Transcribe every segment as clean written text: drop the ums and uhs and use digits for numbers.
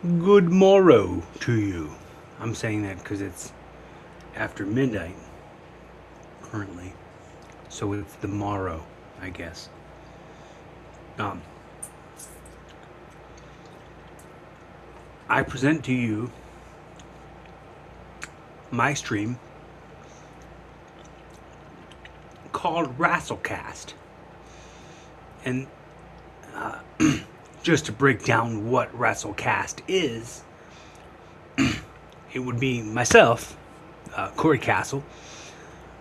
Good morrow to you. I'm saying that because it's after midnight currently, so it's the morrow, I guess. Um, I present to you my stream called Rasslecast, and just to break down what Rasslecast is, it would be myself, Corey Castle,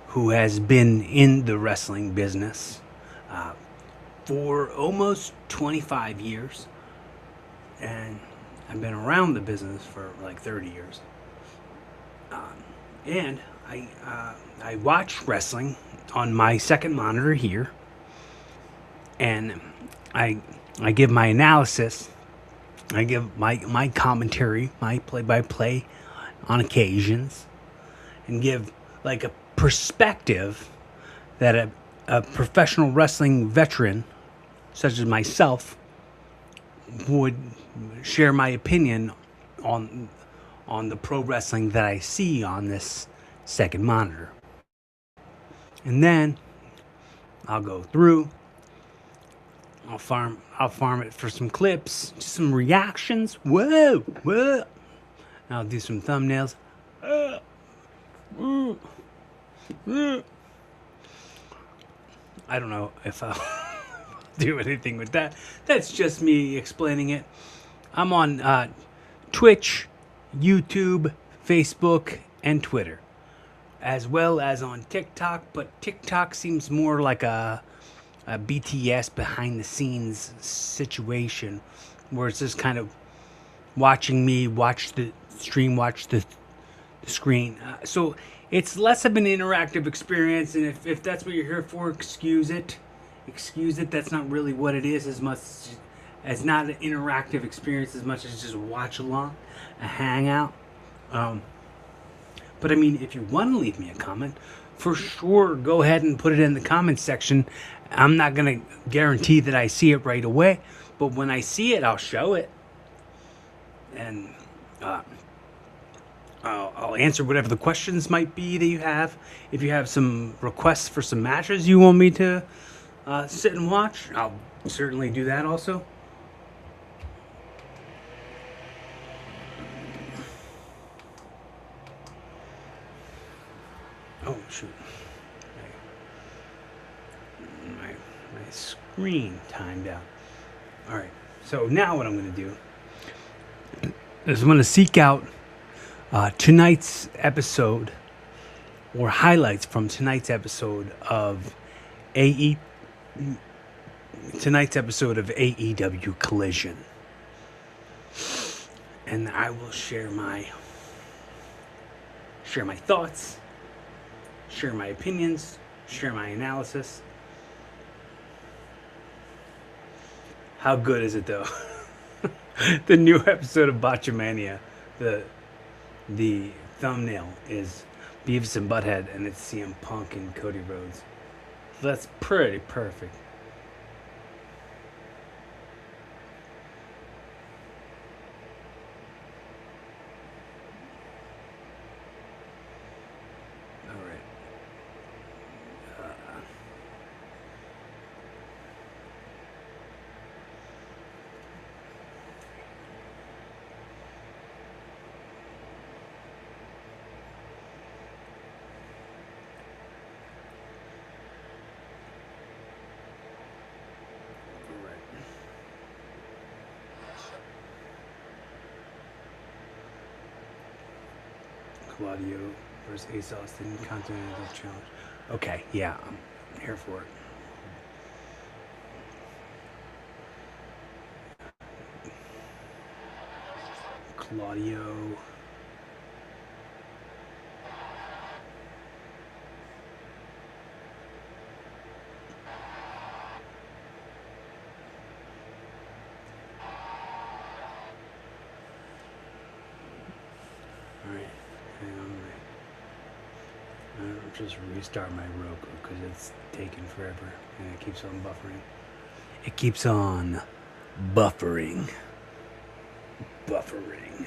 who has been in the wrestling business for almost 25 years, and I've been around the business for like 30 years. And I watch wrestling on my second monitor here, and I I give my analysis, I give my commentary, my play by play on occasions, and give like a perspective that a professional wrestling veteran such as myself would share my opinion on on the pro wrestling that I see on this second monitor. And then I'll go through, I'll farm it for some clips, just some reactions. Whoa, whoa. I'll do some thumbnails. I don't know if I'll do anything with that. That's just me explaining it. I'm on Twitch, YouTube, Facebook, and Twitter, as well as on TikTok. But TikTok seems more like a BTS behind the scenes situation, where it's just kind of watching me watch the stream, watch the screen. So it's less of an interactive experience, and if that's what you're here for, excuse it. Excuse it. That's not really what it is as much as not an interactive experience as much as just watch along, a hangout. But I mean, if you want to leave me a comment, for sure, go ahead and put it in the comment section. I'm not going to guarantee that I see it right away, but when I see it, I'll show it. And I'll answer whatever the questions might be that you have. If you have some requests for some matches you want me to sit and watch, I'll certainly do that also. Oh, shoot. My screen timed out. All right. So now what I'm going to do is I'm going to seek out tonight's episode or highlights from tonight's episode of AE tonight's episode of AEW Collision, and I will share my thoughts, share my opinions, share my analysis. How good is it though? The new episode of Botchamania, the thumbnail is Beavis and Butthead, and it's CM Punk and Cody Rhodes. So that's pretty perfect. All right. Claudio versus Ace Austin Continental Challenge. Okay, yeah, I'm here for it. Claudio. Alright, I'll just restart my Roku because it's taking forever and it keeps on buffering. It keeps on buffering. Buffering.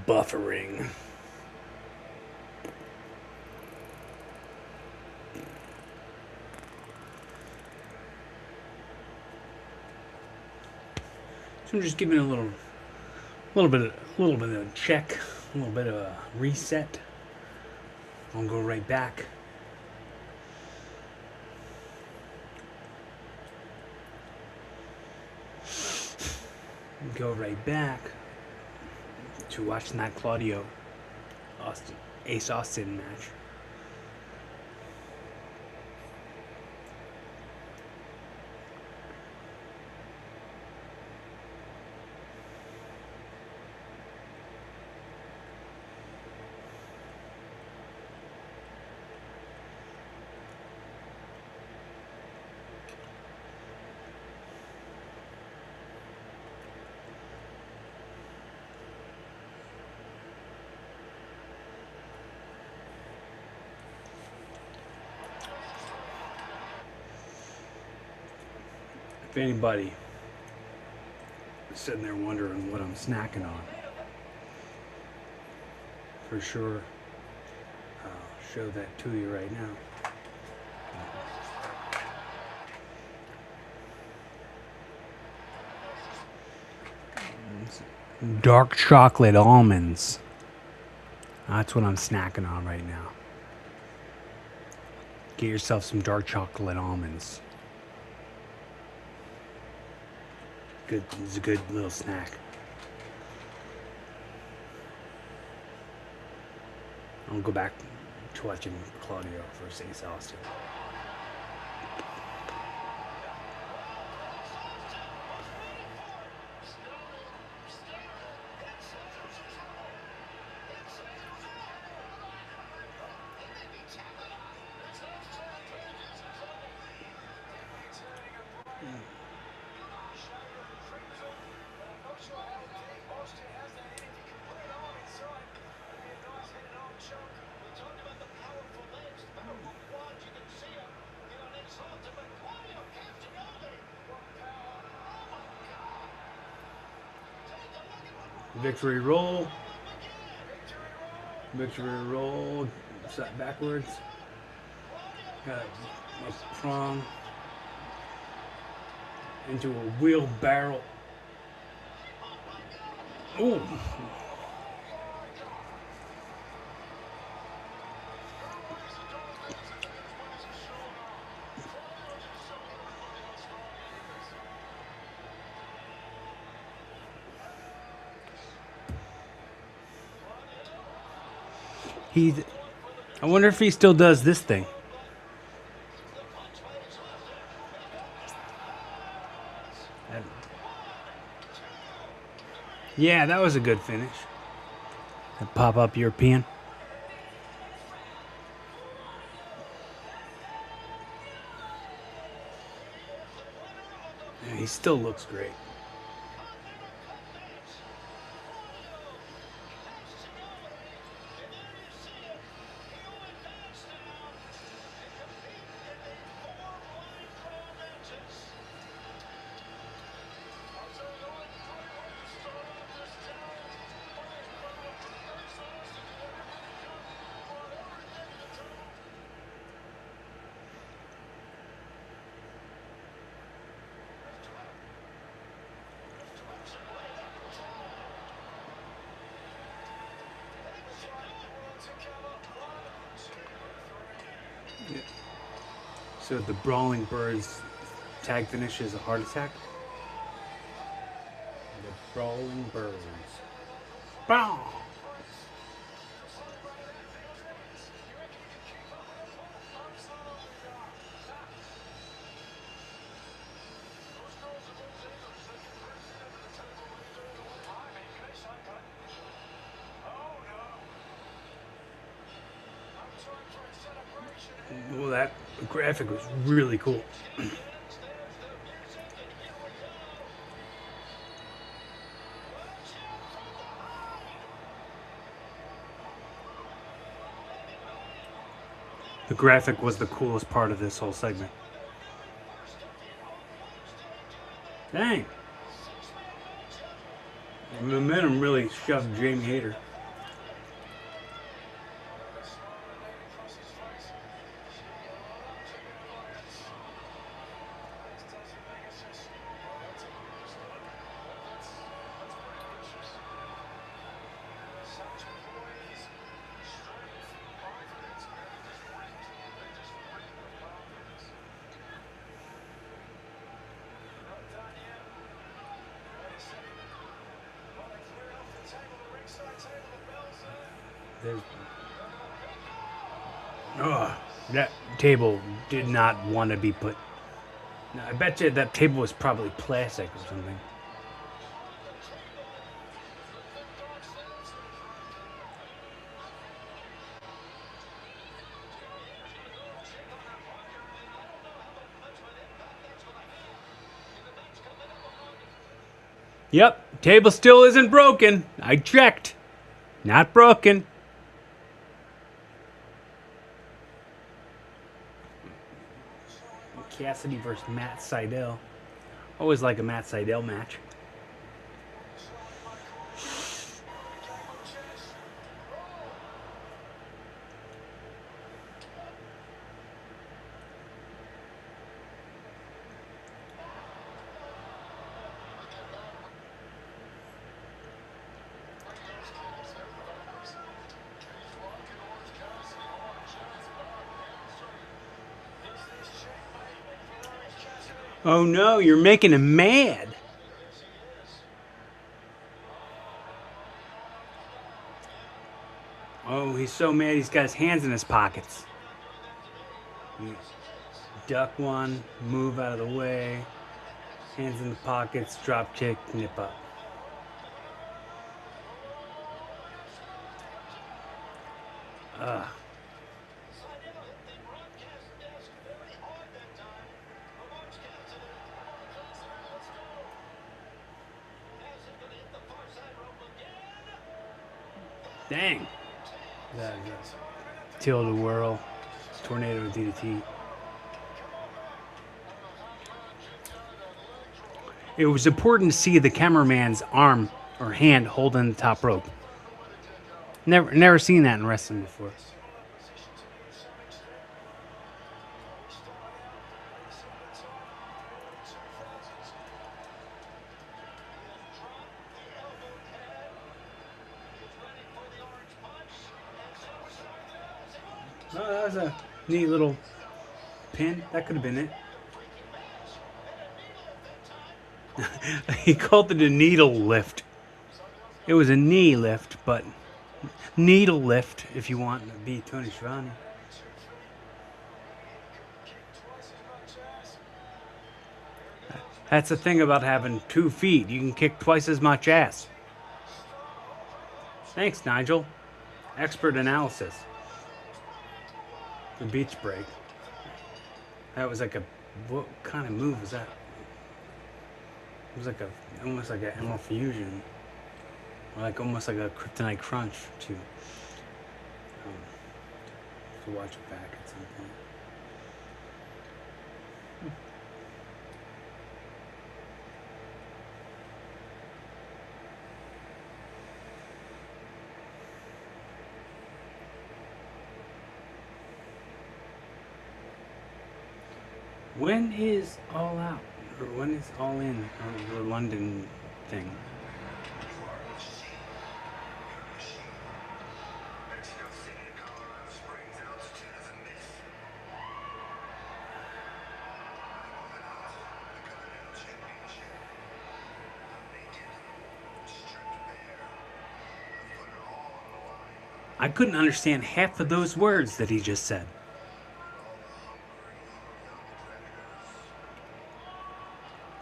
Buffering. So I'm just giving it a little bit of a check, a little bit of a reset. I'll go right back. Go right back to watching that Claudio Ace Austin match. If anybody is sitting there wondering what I'm snacking on, for sure, I'll show that to you right now. Dark chocolate almonds. That's what I'm snacking on right now. Get yourself some dark chocolate almonds. Good, it's a good little snack. I'll go back to watching Claudio versus Ace Austin. Victory roll. Victory roll. Set backwards. Got a prong into a wheelbarrow. Ooh. I wonder if he still does this thing. Yeah, that was a good finish. That pop-up European. Yeah, he still looks great. So the Brawling Birds tag finish is a heart attack. The Brawling Birds. Bow! Well, that graphic was really cool. The graphic was the coolest part of this whole segment. Dang. The momentum really shoved Jamie Hayter. Oh, that table did not want to be put. I bet you that table was probably plastic or something. Yep, table still isn't broken. I checked. Not broken. Cassidy versus Matt Sydal. Always like a Matt Sydal match. Oh no, you're making him mad. Oh, he's so mad he's got his hands in his pockets. Duck one, move out of the way. Hands in the pockets, drop kick, nip up. Ugh. Dang. Tilde whirl. Tornado DDT. It was important to see the cameraman's arm or hand holding the top rope. Never seen that in wrestling before. Oh, that was a neat little pin. That could have been it. He called it a needle lift. It was a knee lift, but needle lift if you want to be Tony Schiavone. That's the thing about having 2 feet. You can kick twice as much ass. Thanks, Nigel. Expert analysis. The beach break. That was like a... What kind of move was that? It was like a... Almost like an Emerald Fusion. Or like almost like a Kryptonite Crunch, too. To watch it back at some point. When is All Out? Or when is All In? Or the London thing? I couldn't understand half of those words that he just said.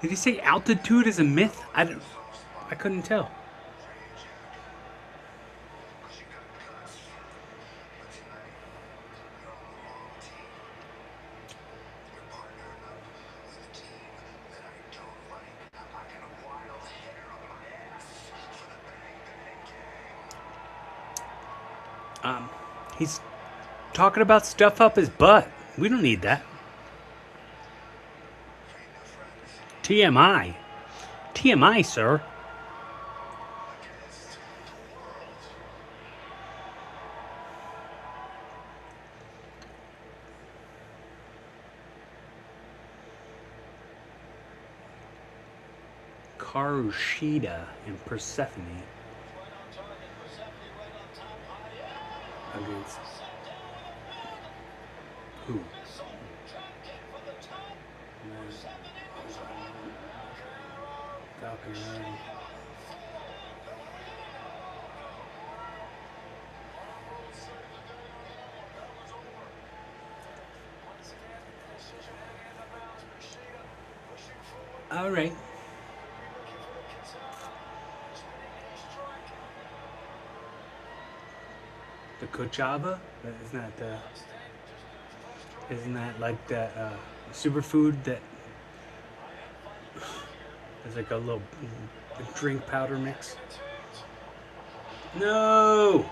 Did he say altitude is a myth? I couldn't tell. He's talking about stuff up his butt. We don't need that. TMI. TMI, sir. Karushida and Persephone against who? Falcon Run. All right. The Coachaba? Isn't that like that superfood that is like a little drink powder mix? No,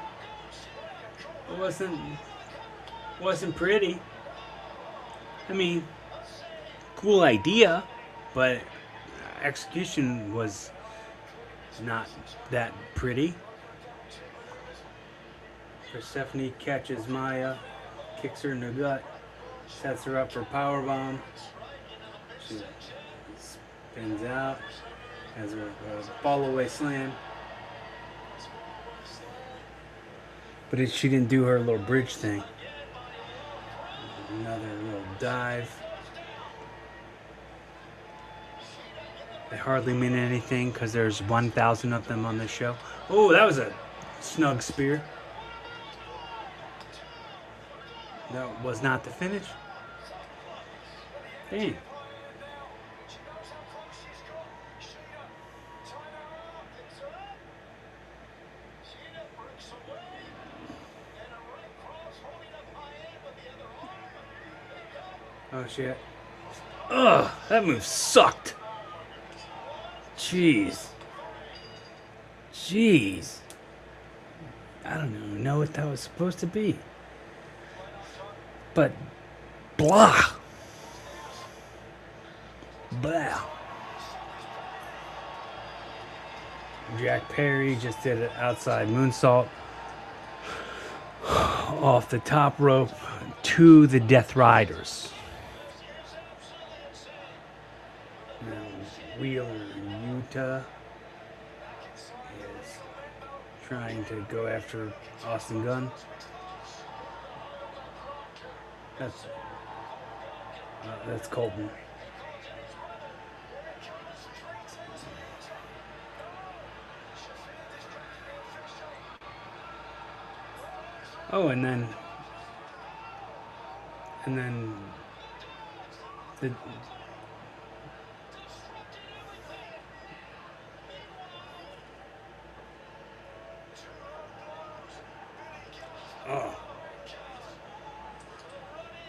it wasn't pretty. I mean, cool idea, but execution was not that pretty. Persephone catches Maya, kicks her in the gut, sets her up for powerbomb. She spins out, has a fall away slam. But she didn't do her little bridge thing. Another little dive. They hardly mean anything because there's 1,000 of them on this show. Oh, that was a snug spear. That was not the finish. Dang. Oh shit. Ugh, that move sucked. Jeez. I don't even know what that was supposed to be. But blah. Jack Perry just did an outside moonsault off the top rope to the Death Riders. Now Wheeler Utah is trying to go after Austin Gunn. That's Colton. Oh, and then the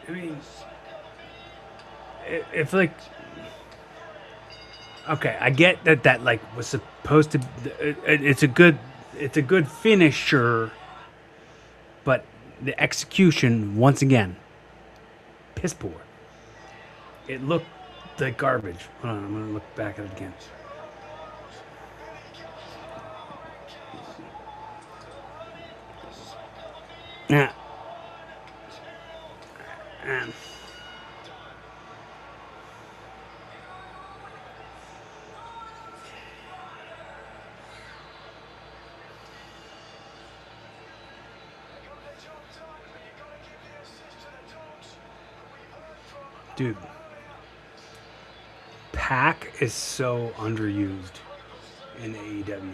I mean, if like, okay, I get that like was supposed to. It's a good finisher, but the execution once again, piss poor. It looked like garbage. Hold on, I'm gonna look back at it again. Yeah. Dude, Pac is so underused in AEW.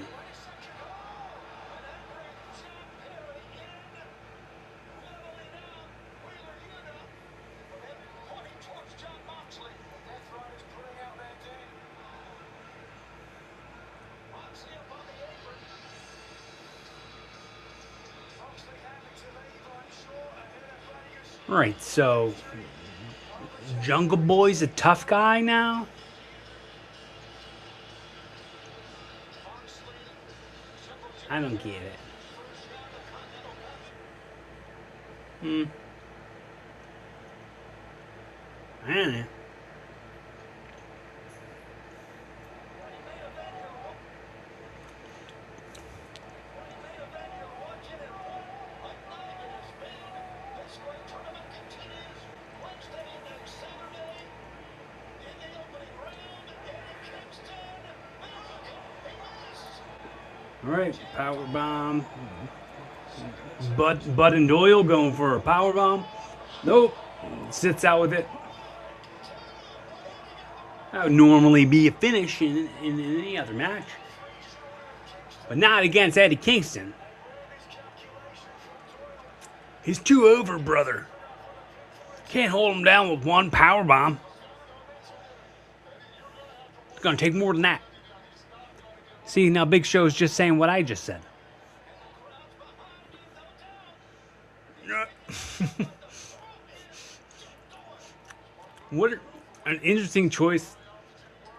Right, so Jungle Boy's a tough guy now? I don't get it. Man. All right, power bomb. Bud and Doyle going for a power bomb. Nope, sits out with it. That would normally be a finish in any other match, but not against Eddie Kingston. He's too over, brother. Can't hold him down with one power bomb. It's gonna take more than that. See, now Big Show's just saying what I just said. What an interesting choice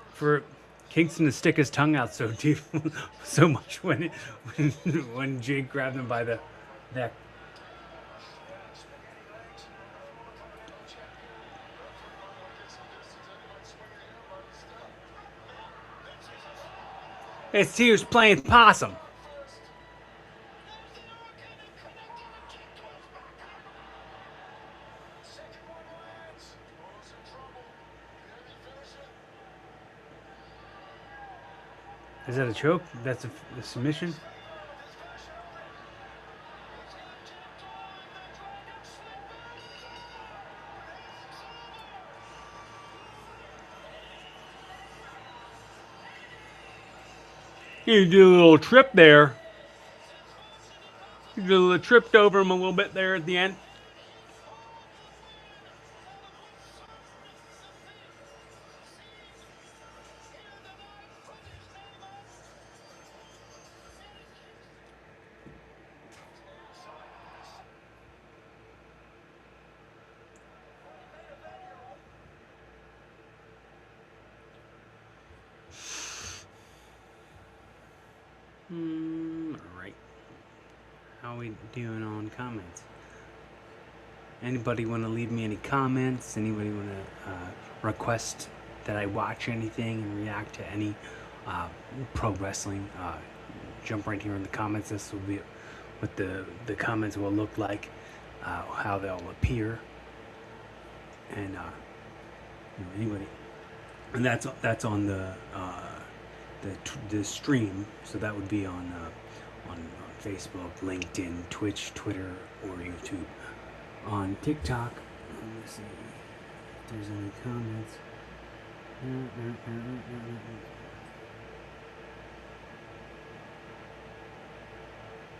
for Kingston to stick his tongue out so deep, so much when Jake grabbed him by the neck. It's Tears playing possum. Is that a choke? That's a submission? You do a little trip there. You did a little tripped over him a little bit there at the end. Alright. How we doing on comments? Anybody want to leave me any comments? Anybody want to request that I watch anything and react to any pro wrestling? Jump right here in the comments. This will be what the comments will look like, how they'll appear, and anybody. And that's on the stream, so that would be on Facebook, LinkedIn, Twitch, Twitter, or YouTube. On TikTok, let's see if there's any comments.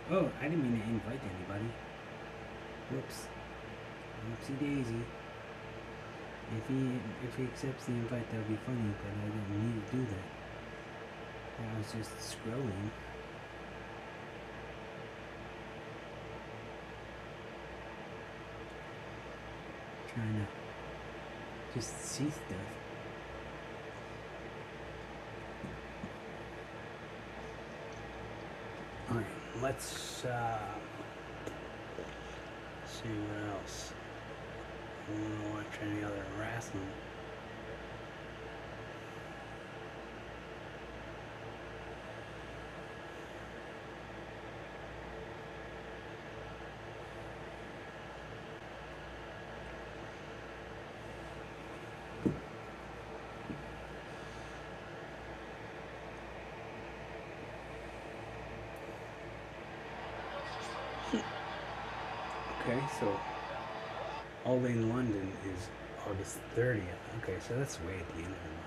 Oh, I didn't mean to invite anybody. Whoops. Whoopsie daisy. If he accepts the invite, that would be funny, but I didn't need to do that. I was just scrolling. Trying to just see stuff. Alright, let's see what else. I don't want to watch any other wrestling. Okay, so All in London is August 30th. Okay, so that's way at the end of the month.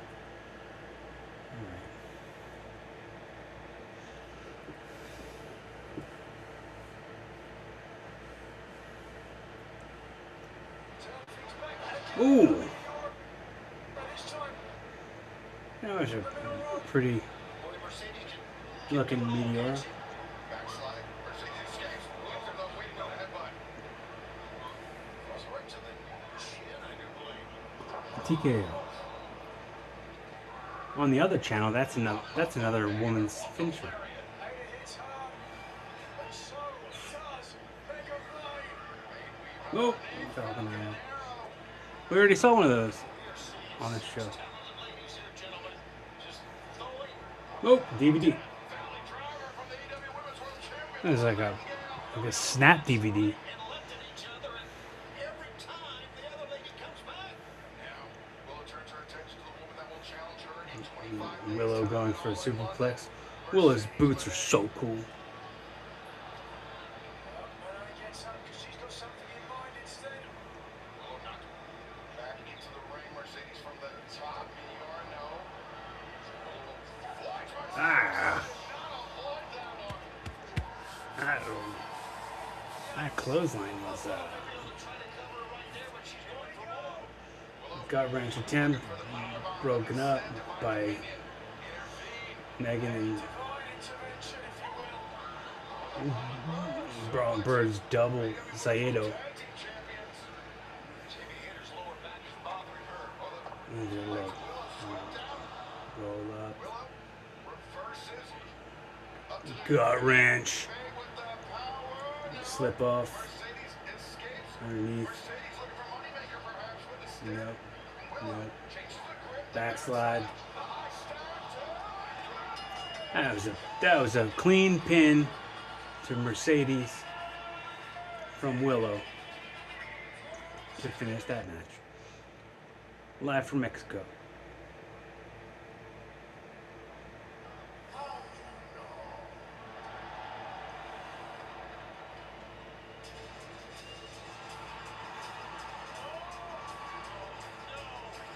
Alright. Ooh! That was a pretty looking meteor. TKO. On the other channel, that's another woman's finisher. Oh, we already saw one of those. on the show. Oh, DVD. It was like a snap DVD. Willow going for a superplex. Willow's boots are so cool. That clothesline was gut wrench attempt, broken up by Megan and Braun Bird's double Saito. Roll up. Gut wrench. Slip off. Underneath. Nope. Backslide. That was a clean pin to Mercedes from Willow to finish that match. Live from Mexico.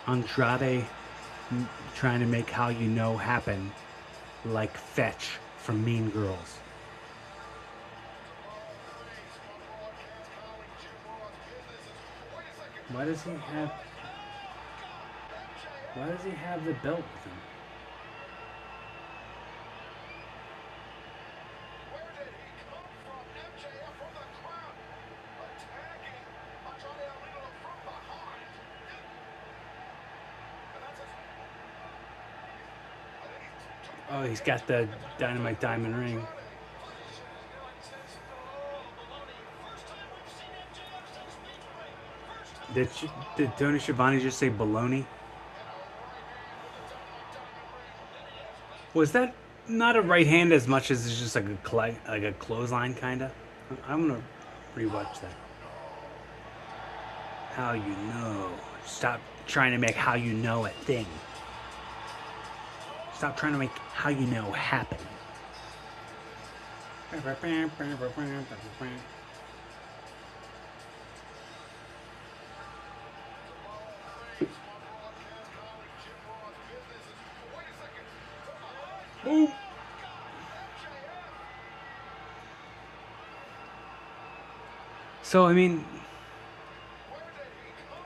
Andrade trying to make How You Know happen like Fetch from Mean Girls. Why does he have the belt with him? Oh, he's got the Dynamite Diamond ring. Did Tony Schiavone just say baloney? Was that not a right hand as much as it's just like a clothesline kind of? I'm gonna rewatch that. How You Know. Stop trying to make How You Know a thing. Stop trying to make How You Know happen. Boom. So, I mean,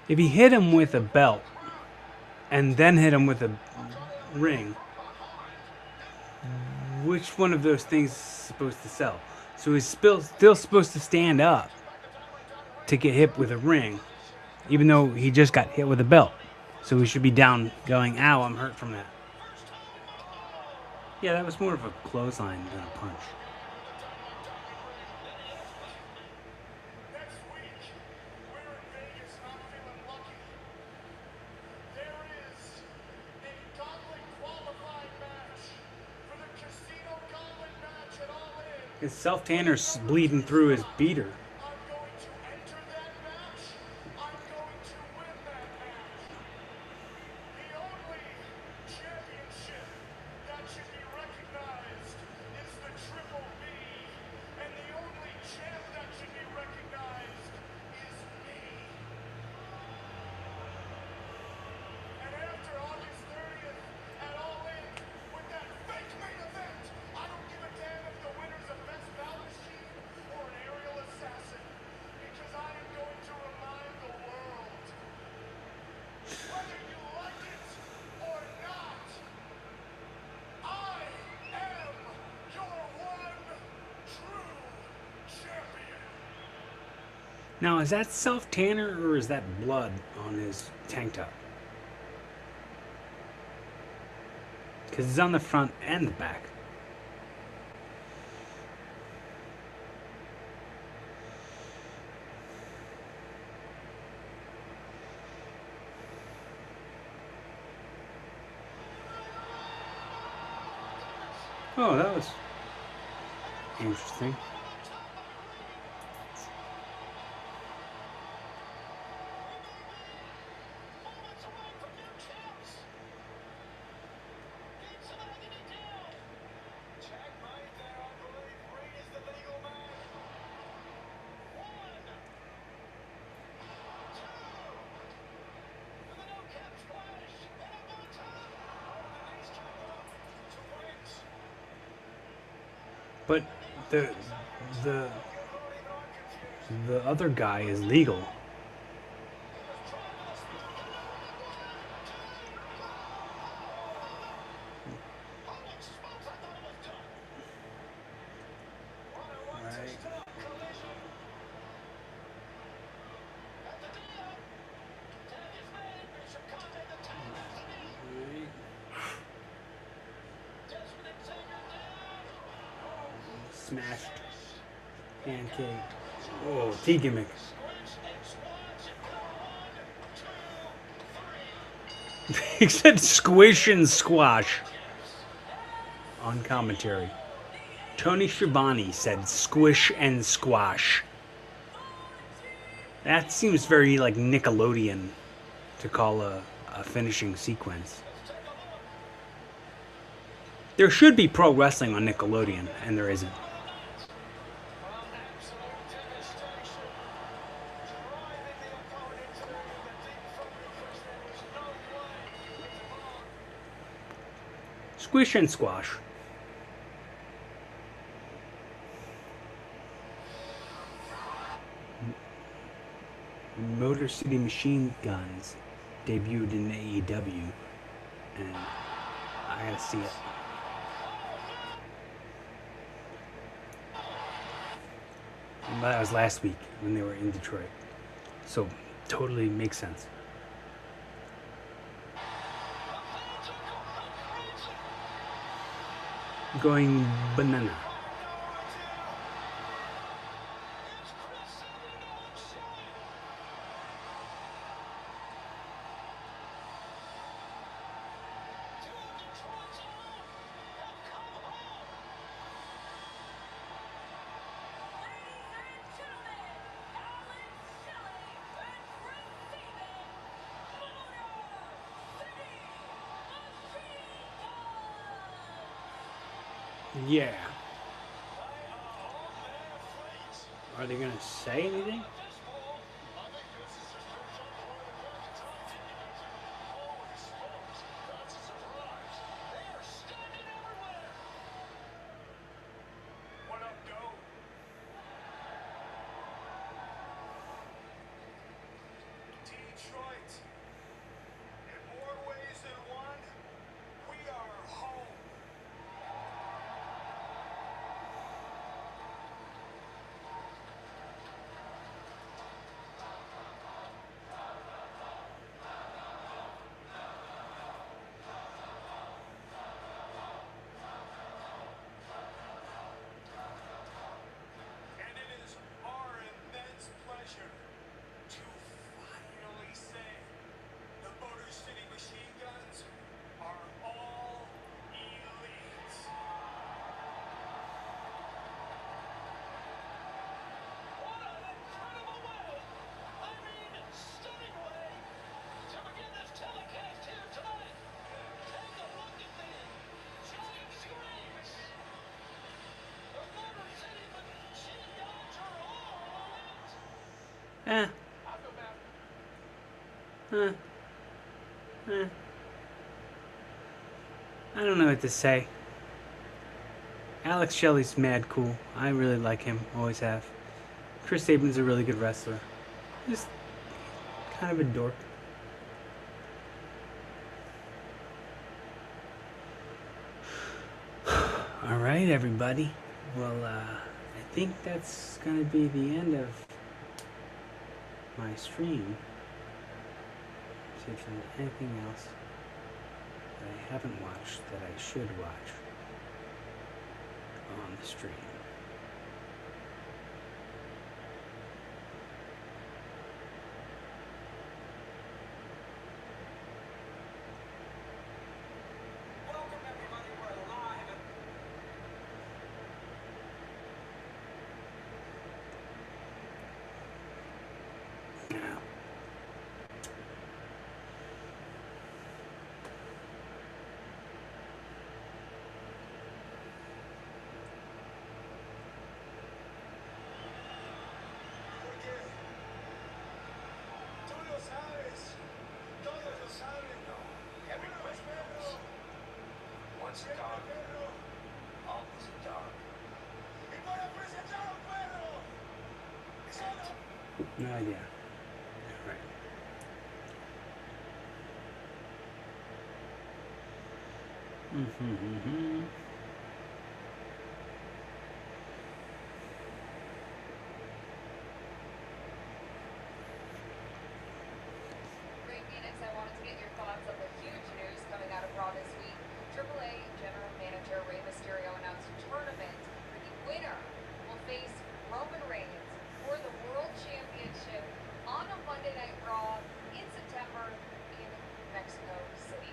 if he hit him with a belt and then hit him with a ring, which one of those things is supposed to sell? So he's still supposed to stand up to get hit with a ring, even though he just got hit with a belt. So he should be down going, ow, I'm hurt from that. Yeah, that was more of a clothesline than a punch. His self-tanner's bleeding through his beater. Now, is that self-tanner or is that blood on his tank top? Because it's on the front and the back. Oh, that was interesting. But the the the other guy is legal. Right. Smashed pancake. Oh, tea gimmick. He said squish and squash on commentary. Tony Schiavone said squish and squash. That seems very like Nickelodeon to call a finishing sequence. There should be pro wrestling on Nickelodeon, and there isn't. Squish and squash. Motor City Machine Guns debuted in AEW, and I gotta see it. And that was last week when they were in Detroit, so totally makes sense. Going banana. Yeah. Are they gonna say anything? Eh. Eh. Eh. I don't know what to say. Alex Shelley's mad cool. I really like him. Always have. Chris Sabin's a really good wrestler. Just kind of a dork. All right, everybody. Well, I think that's going to be the end of my stream. See if there's anything else that I haven't watched that I should watch on the stream. Yeah. Right. Mm-hmm. Ray Phoenix, I wanted to get your thoughts on the huge news coming out of Raw this week. AAA General Manager Rey Mysterio announced a tournament where the winner will face Roman Reigns for the World Championship on a Monday Night Raw in September in Mexico City.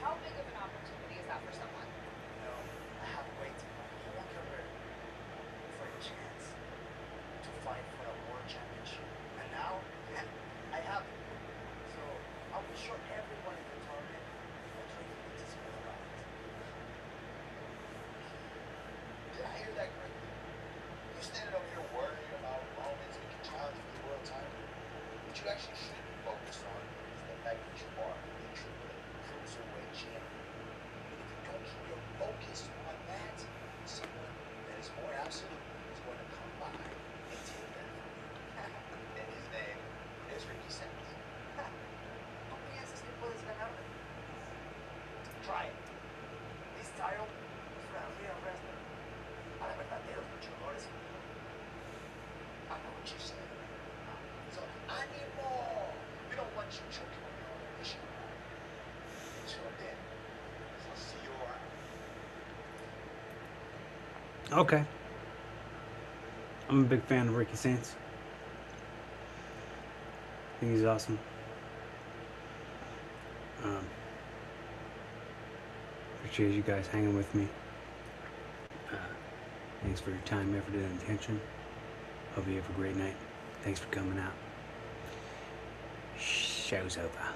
How big of an opportunity is that for someone? I have waited my whole career for a chance to fight for a world championship. And now, I have it. So, I will show everyone in the tournament what training is all about. Did I hear that correctly? You standing over here worrying about Roman's making challenge for the world title? What you actually should be focused on is the fact that you are the AAA Cruiserweight Champion. And if you don't keep your focus on that, someone that is more absolute is going to come by and take that from you. And his name is Ricky Sanders. ¿Tú piensas que puedes ganarle? Try it. This title is for a real wrestler. Para verdaderos luchadores. I know what you said. So, ánimo! We don't want you choking on your own ambition. Until then, I'll see you around. Okay. I'm a big fan of Ricky Saints. I think he's awesome. Appreciate you guys hanging with me. Thanks for your time, effort, and attention. Hope you have a great night. Thanks for coming out. Show's over.